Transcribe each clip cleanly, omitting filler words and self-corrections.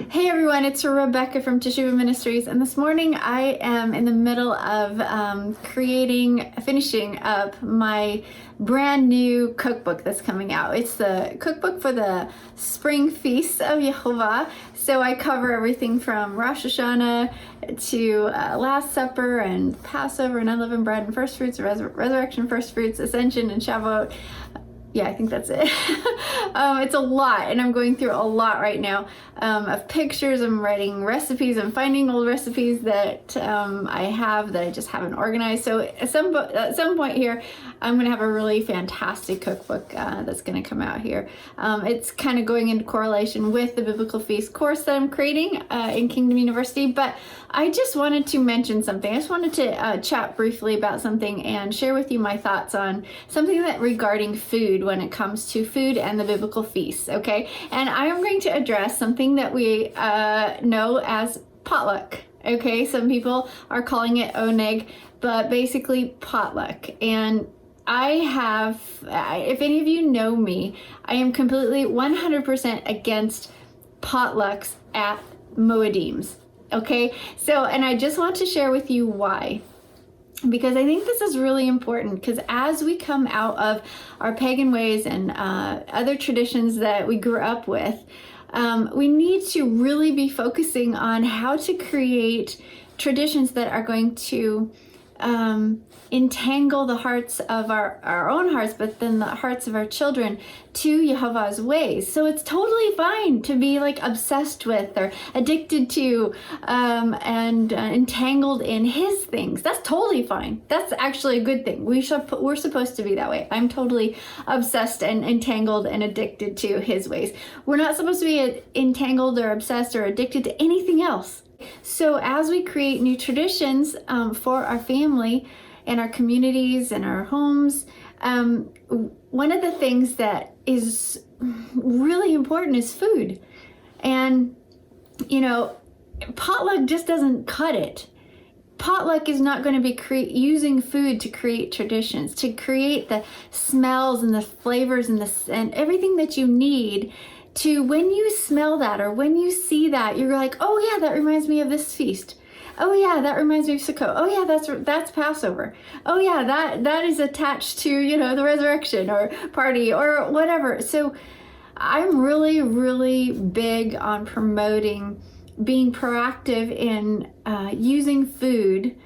Hey everyone, it's Rebecca from Teshuvah Ministries, and this morning I am in the middle of finishing up my brand new cookbook that's coming out. It's the cookbook for the spring Feasts of Yehovah. So I cover everything from Rosh Hashanah to Last Supper and Passover and unleavened bread and first fruits, resurrection, first fruits, Ascension, and Shavuot. Yeah, I think that's it. It's a lot, and I'm going through a lot right now of pictures. I'm writing recipes. I'm finding old recipes that I have that I just haven't organized. So at some point here, I'm going to have a really fantastic cookbook that's going to come out here. It's kind of going into correlation with the Biblical Feast course that I'm creating in Kingdom University, but I just wanted to mention something. I just wanted to chat briefly about something and share with you my thoughts on something that regarding food when it comes to food and the biblical feasts, okay? And I am going to address something that we know as potluck, okay? Some people are calling it oneg, but basically potluck. And if any of you know me, I am completely 100% against potlucks at Moedims. Okay, and I just want to share with you why. Because I think this is really important, because as we come out of our pagan ways and other traditions that we grew up with, we need to really be focusing on how to create traditions that are going to entangle the hearts of our own hearts, but then the hearts of our children to Yehovah's ways. So it's totally fine to be like obsessed with or addicted to and entangled in his things. That's totally fine. That's actually a good thing. We're supposed to be that way. I'm totally obsessed and entangled and addicted to his ways. We're not supposed to be entangled or obsessed or addicted to anything else. So as we create new traditions for our family and our communities and our homes, one of the things that is really important is food. And, potluck just doesn't cut it. Potluck is not going to be using food to create traditions, to create the smells and the flavors and everything that you need to, when you smell that or when you see that, you're like, oh yeah, that reminds me of this feast. Oh yeah, that reminds me of Sukkot. Oh yeah, that's Passover. Oh yeah, that is attached to, the resurrection or party or whatever. So I'm really, really big on promoting being proactive in using food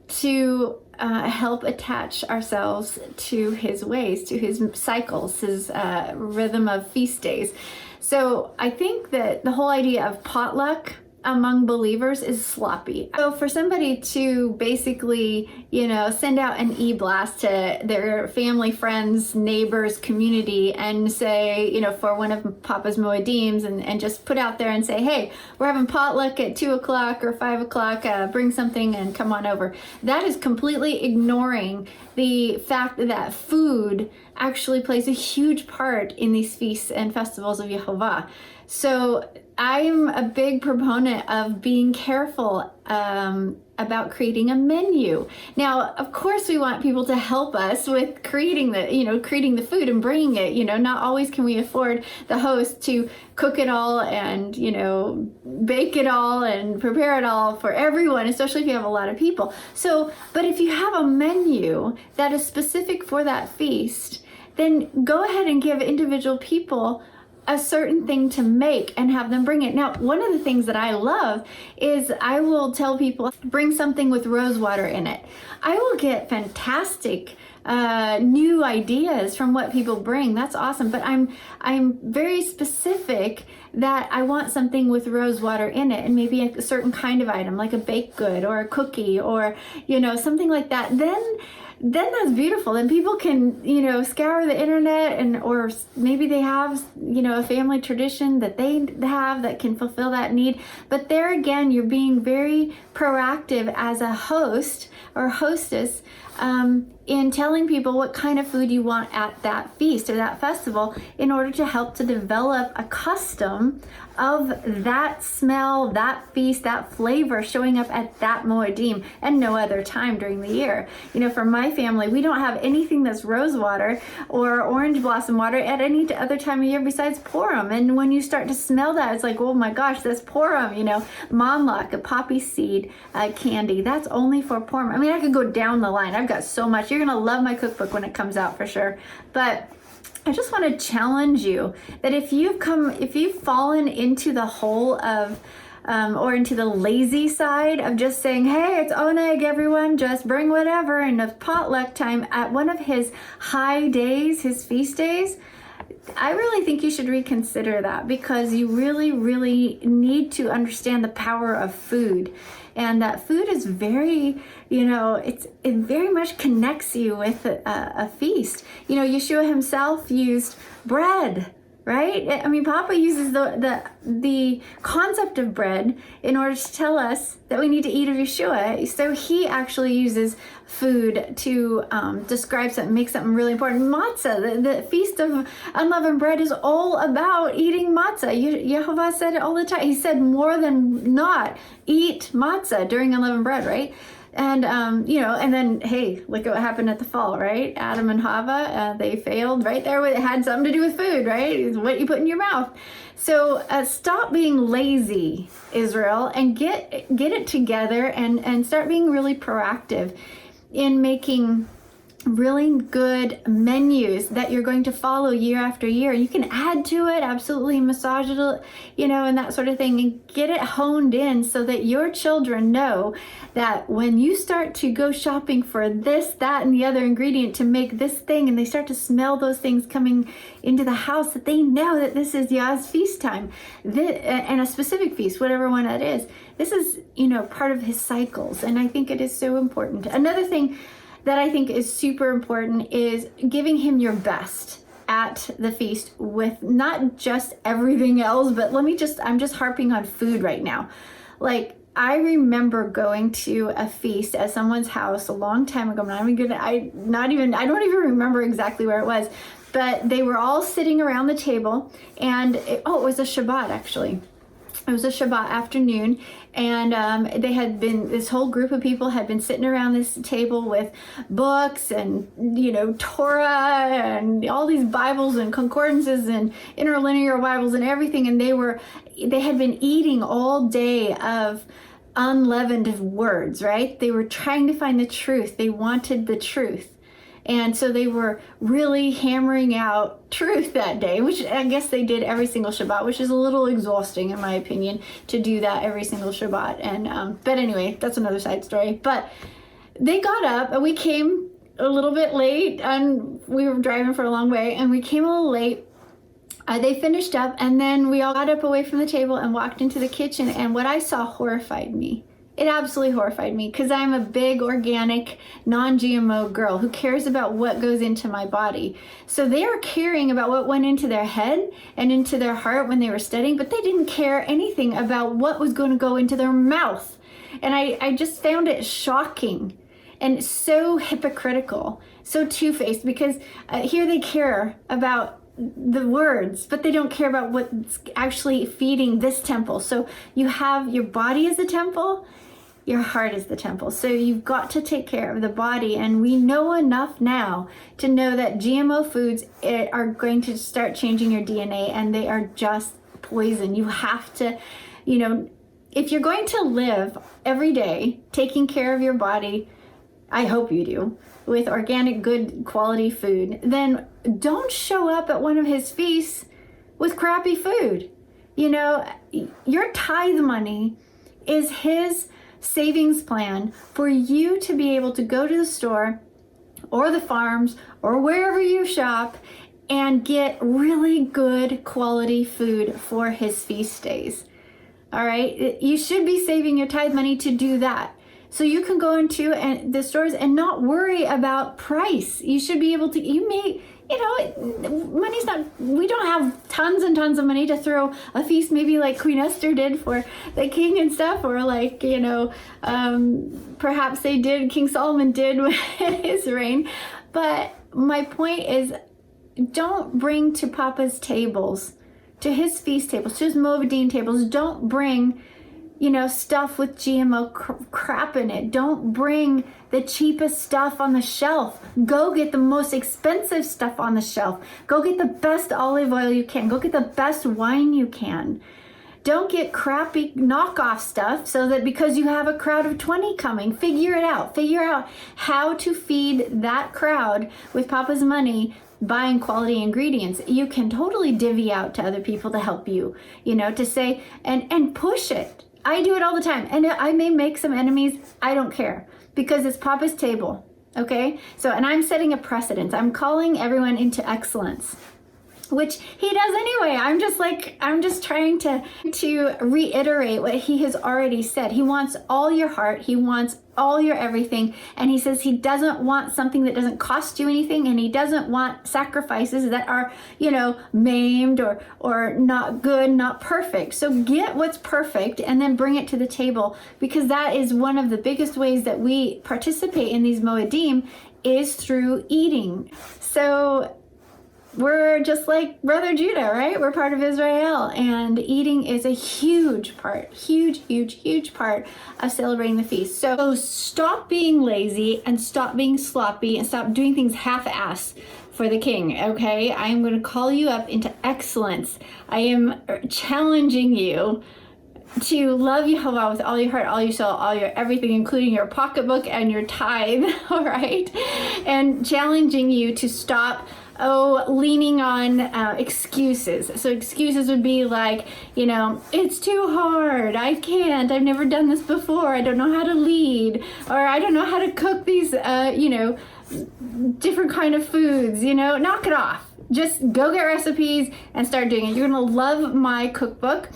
to help attach ourselves to his ways, to his cycles, his rhythm of feast days. So I think that the whole idea of potluck among believers is sloppy. So for somebody to basically, send out an e-blast to their family, friends, neighbors, community and say, for one of Papa's Moedims and just put out there and say, hey, we're having potluck at 2 o'clock or 5 o'clock, bring something and come on over. That is completely ignoring the fact that food actually plays a huge part in these feasts and festivals of Yehovah. So I'm a big proponent of being careful about creating a menu. Now, of course, we want people to help us with creating the food and bringing it. Not always can we afford the host to cook it all and, bake it all and prepare it all for everyone, especially if you have a lot of people. So, but if you have a menu that is specific for that feast, then go ahead and give individual people a certain thing to make and have them bring it. Now, one of the things that I love is I will tell people, bring something with rose water in it. I will get fantastic new ideas from what people bring. That's awesome. But I'm very specific that I want something with rose water in it, and maybe a certain kind of item like a baked good or a cookie or something like that. Then that's beautiful. Then people can, scour the internet or maybe they have, a family tradition that they have that can fulfill that need. But there again, you're being very proactive as a host or hostess in telling people what kind of food you want at that feast or that festival in order to help to develop a custom of that smell, that feast, that flavor showing up at that Moedim and no other time during the year. You know, for my family, we don't have anything that's rose water or orange blossom water at any other time of year besides Purim. And when you start to smell that, it's like, oh my gosh, that's Purim, you know, mamlak, a poppy seed candy. That's only for Purim. I mean, I could go down the line. I've got so much. You're going to love my cookbook when it comes out for sure. But I just want to challenge you that if you've fallen into the hole of, or into the lazy side of just saying, hey, it's oneg, everyone, just bring whatever, and of potluck time at one of his high days, his feast days, I really think you should reconsider that, because you really, really need to understand the power of food. And that food is very, you know, it very much connects you with a feast. You know, Yeshua himself used bread, right? I mean, Papa uses the concept of bread in order to tell us that we need to eat of Yeshua. So he actually uses food to describe something, make something really important. Matzah, the Feast of Unleavened Bread, is all about eating matzah. Yehovah said it all the time. He said more than not, eat matzah during unleavened bread, right? And, you know, and then, hey, look at what happened at the fall, right? Adam and Hava, they failed right there. It had something to do with food, right? It's what you put in your mouth. So stop being lazy, Israel, and get it together and start being really proactive in making really good menus that you're going to follow year after year. You can add to it, absolutely massage it, you know, and that sort of thing, and get it honed in so that your children know that when you start to go shopping for this, that, and the other ingredient to make this thing, and they start to smell those things coming into the house, that they know that this is Yah's feast time, and a specific feast, whatever one that is. This is, you know, part of his cycles, and I think it is so important. Another thing that I think is super important is giving him your best at the feast, with not just everything else, but I'm just harping on food right now. Like, I remember going to a feast at someone's house a long time ago. I don't even remember exactly where it was, but they were all sitting around the table, and it was a Shabbat actually. It was a Shabbat afternoon, and this whole group of people had been sitting around this table with books and, you know, Torah and all these Bibles and concordances and interlinear Bibles and everything, and they had been eating all day of unleavened words, right? They were trying to find the truth. They wanted the truth. And so they were really hammering out truth that day, which I guess they did every single Shabbat, which is a little exhausting in my opinion to do that every single Shabbat. And but anyway, that's another side story. But they got up, and we came a little bit late, and we were driving for a long way, and we came a little late. They finished up, and then we all got up away from the table and walked into the kitchen, and what I saw horrified me. It absolutely horrified me, because I'm a big organic, non-GMO girl who cares about what goes into my body. So they are caring about what went into their head and into their heart when they were studying, but they didn't care anything about what was going to go into their mouth. And I just found it shocking and so hypocritical, so two-faced, because here they care about the words, but they don't care about what's actually feeding this temple. So you have your body as the temple, your heart is the temple. So you've got to take care of the body. And we know enough now to know that GMO foods are going to start changing your DNA, and they are just poison. You have to, you know, if you're going to live every day taking care of your body, I hope you do, with organic, good quality food, then don't show up at one of his feasts with crappy food. You know, your tithe money is his savings plan for you to be able to go to the store or the farms or wherever you shop and get really good quality food for his feast days. All right, you should be saving your tithe money to do that. So you can go into the stores and not worry about price. You should be able to, you money's not, we don't have tons and tons of money to throw a feast maybe like Queen Esther did for the king and stuff, or like, perhaps King Solomon did in his reign. But my point is, don't bring to Papa's tables, to his feast tables, to his Moedim tables, don't bring stuff with GMO crap in it. Don't bring the cheapest stuff on the shelf. Go get the most expensive stuff on the shelf. Go get the best olive oil you can. Go get the best wine you can. Don't get crappy knockoff stuff so that because you have a crowd of 20 coming, figure it out. Figure out how to feed that crowd with Papa's money, buying quality ingredients. You can totally divvy out to other people to help you, to say, and push it. I do it all the time, and I may make some enemies. I don't care, because it's Papa's table, okay? So, and I'm setting a precedent. I'm calling everyone into excellence, which he does anyway. I'm just trying to reiterate what he has already said. He wants all your heart. He wants all your everything. And he says he doesn't want something that doesn't cost you anything. And he doesn't want sacrifices that are, maimed or not good, not perfect. So get what's perfect and then bring it to the table, because that is one of the biggest ways that we participate in these Moedim, is through eating. So we're just like Brother Judah, right? We're part of Israel, and eating is a huge part of celebrating the feast. So stop being lazy and stop being sloppy and stop doing things half-ass for the king, okay? I am going to call you up into excellence. I am challenging you to love Yehovah with all your heart, all your soul, all your everything, including your pocketbook and your tithe, all right? And challenging you to stop leaning on excuses. So excuses would be like, it's too hard, I can't, I've never done this before, I don't know how to lead, or I don't know how to cook these, different kind of foods, knock it off. Just go get recipes and start doing it. You're gonna love my cookbook.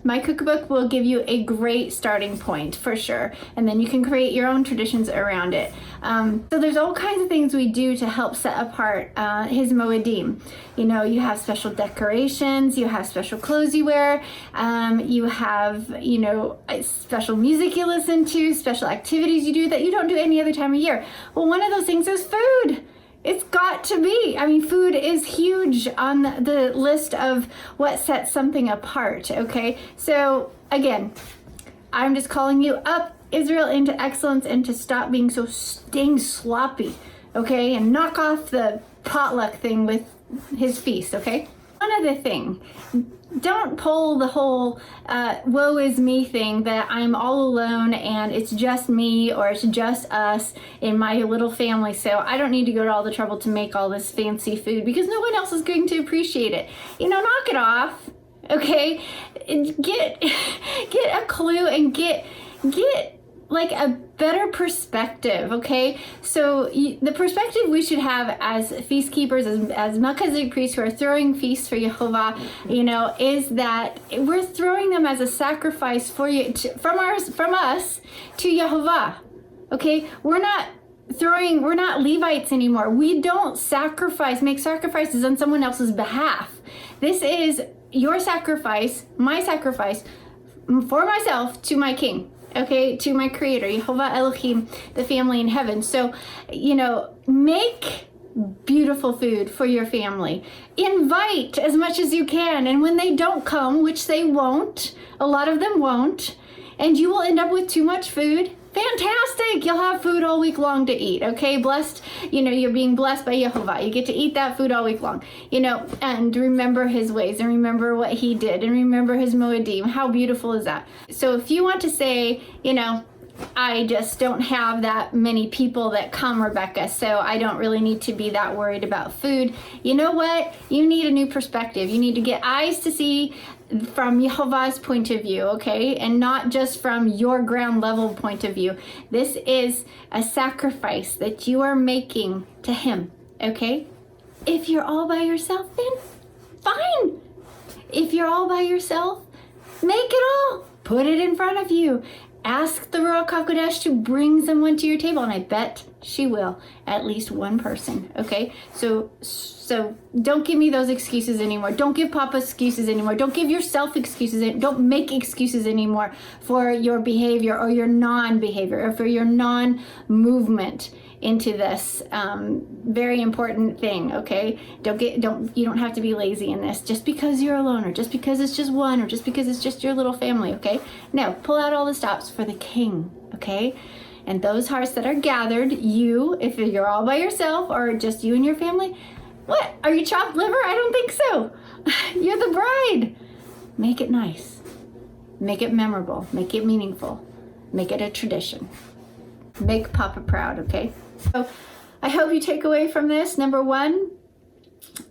My cookbook will give you a great starting point for sure, and then you can create your own traditions around it. So there's all kinds of things we do to help set apart his Moedim. You have special decorations, you have special clothes you wear, you have special music you listen to, special activities you do that you don't do any other time of year. Well, one of those things is food. It's got to be. Food is huge on the list of what sets something apart, okay? So, again, I'm just calling you up, Israel, into excellence, and to stop being so dang sloppy, okay? And knock off the potluck thing with his feast, okay? One other thing. Don't pull the whole woe is me thing, that I'm all alone and it's just me or it's just us in my little family, so I don't need to go to all the trouble to make all this fancy food because no one else is going to appreciate it. Knock it off, okay? Get a clue and get like a better perspective, okay? So the perspective we should have as feast keepers, as Melchizedek priests who are throwing feasts for Yehovah, is that we're throwing them as a sacrifice for you from us to Yehovah, okay? We're not Levites anymore. We don't make sacrifices on someone else's behalf. This is your sacrifice, my sacrifice for myself to my king. Okay, to my creator, Yehovah Elohim, the family in heaven. So, make beautiful food for your family. Invite as much as you can. And when they don't come, which they won't, a lot of them won't, and you will end up with too much food, fantastic. You'll have food all week long to eat, okay? Blessed, you're being blessed by Yehovah. You get to eat that food all week long, and remember his ways and remember what he did and remember his Moedim. How beautiful is that? So if you want to say, I just don't have that many people that come, Rebecca, so I don't really need to be that worried about food. You know what? You need a new perspective. You need to get eyes to see from Yehovah's point of view, okay? And not just from your ground level point of view. This is a sacrifice that you are making to him, okay? If you're all by yourself, then fine. If you're all by yourself, make it all. Put it in front of you. Ask the Ruach HaKodesh to bring someone to your table, and I bet She will. At least one person, okay? So don't give me those excuses anymore. Don't give Papa excuses anymore. Don't give yourself excuses. Don't make excuses anymore for your behavior or your non-behavior or for your non-movement into this very important thing, okay? You don't have to be lazy in this just because you're alone or just because it's just one or just because it's just your little family, okay? No, pull out all the stops for the King, okay? And those hearts that are gathered, if you're all by yourself or just you and your family, what? Are you chopped liver? I don't think so. You're the bride. Make it nice. Make it memorable. Make it meaningful. Make it a tradition. Make Papa proud, okay? So I hope you take away from this, number one,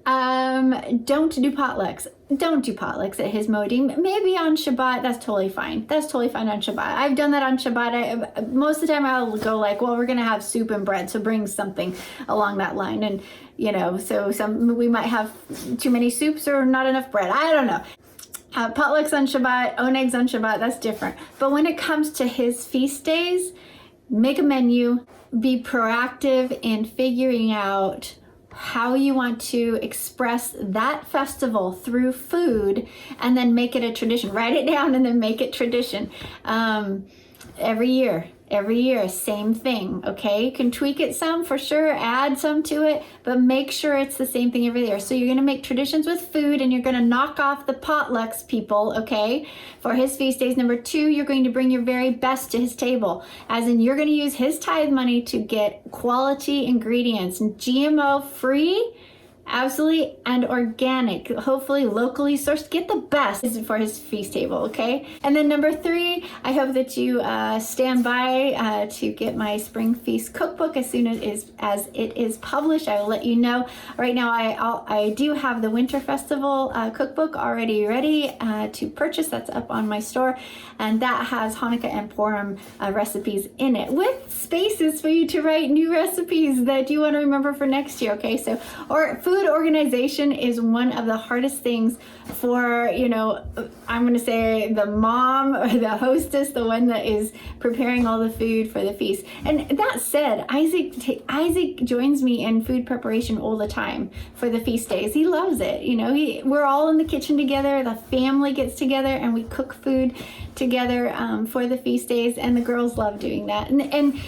don't do potlucks. Don't do potlucks at his moedim. Maybe on Shabbat, that's totally fine. That's totally fine on Shabbat. I've done that on Shabbat. Most of the time I'll go like, well, we're going to have soup and bread, so bring something along that line. And, so we might have too many soups or not enough bread. I don't know. Potlucks on Shabbat, onegs on Shabbat, that's different. But when it comes to his feast days, make a menu, be proactive in figuring out how you want to express that festival through food, and then make it a tradition. Write it down and then make it tradition. Every year, same thing, okay? You can tweak it some for sure, add some to it, but make sure it's the same thing every year. So you're gonna make traditions with food, and you're gonna knock off the potlucks, people, okay? For his feast days. Number two, you're going to bring your very best to his table, as in you're gonna use his tithe money to get quality ingredients, GMO free, absolutely, and organic, hopefully locally sourced. Get the best for his feast table, okay? And then number three, I hope that you stand by to get my Spring Feast cookbook as soon as it is published. I will let you know. Right now, I do have the Winter Festival cookbook already ready to purchase. That's up on my store, and that has Hanukkah and Purim recipes in it, with spaces for you to write new recipes that you want to remember for next year, okay? So, or food organization is one of the hardest things for, I'm going to say the mom or the hostess, the one that is preparing all the food for the feast. And that said, Isaac joins me in food preparation all the time for the feast days. He loves it. We're all in the kitchen together. The family gets together and we cook food together for the feast days, and the girls love doing that. And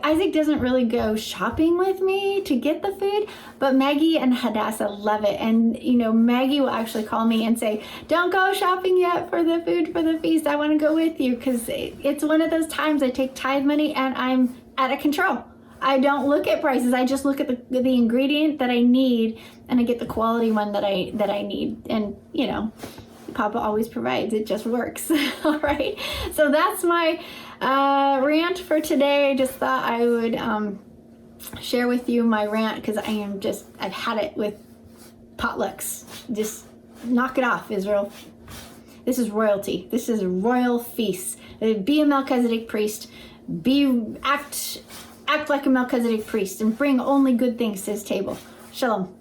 Isaac doesn't really go shopping with me to get the food, but Maggie and Hadassah love it. And Maggie will actually call me and say, don't go shopping yet for the food for the feast. I want to go with you, because it's one of those times I take tithe money and I'm out of control. I don't look at prices. I just look at the ingredient that I need, and I get the quality one that I need. And Papa always provides. It just works. All right. So that's my rant for today. I just thought I would share with you my rant, because I've had it with potlucks. Just knock it off, Israel. This is royalty. This is a royal feast. Be a Melchizedek priest. Act like a Melchizedek priest, and bring only good things to his table. Shalom.